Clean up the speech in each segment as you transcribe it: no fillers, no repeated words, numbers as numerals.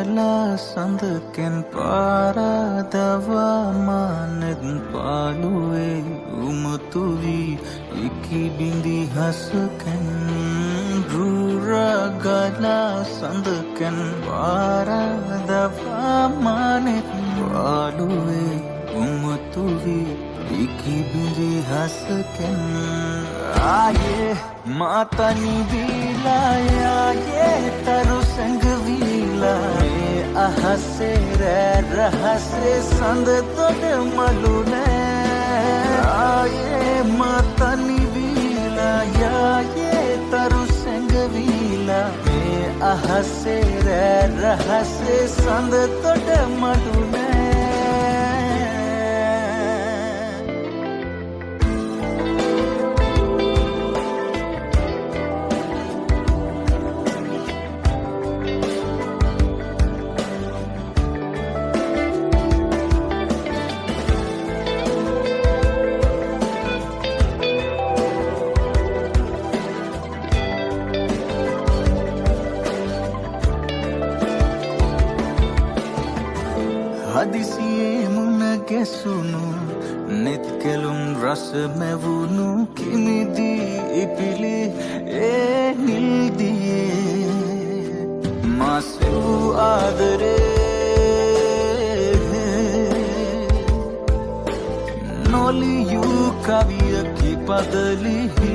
ගලා සඳකෙන් පාරදවා මානෙත් පාළුවේ උමුතු වී ඉකි බිඳි හසකෙන් ගලා සඳකෙන් පාරදවා මානෙත් පාළුවේ උමුතු වී ඉකි බිඳි හසකෙන් ආයේ මාතනි දීලා යායේ තරු සංගවිලා අහසේ රහසේ සඳ තොඩ මලුනේ ආයේ මාතනි දීලා යායේ තරු සංගවිලා අහසේ රහසේ සඳ තොඩ මලුනේ හදිසියේ මුණ ගැසුණු නෙත් කෙළුම් රස මැවුණු කිමිදී ඉපිලි ඒ නිල්දියේ මාසු ආදරේ නොලියූ කවියකි පදලිහි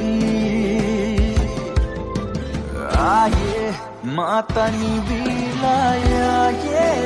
ආයේ මාතනි දීලා යායේ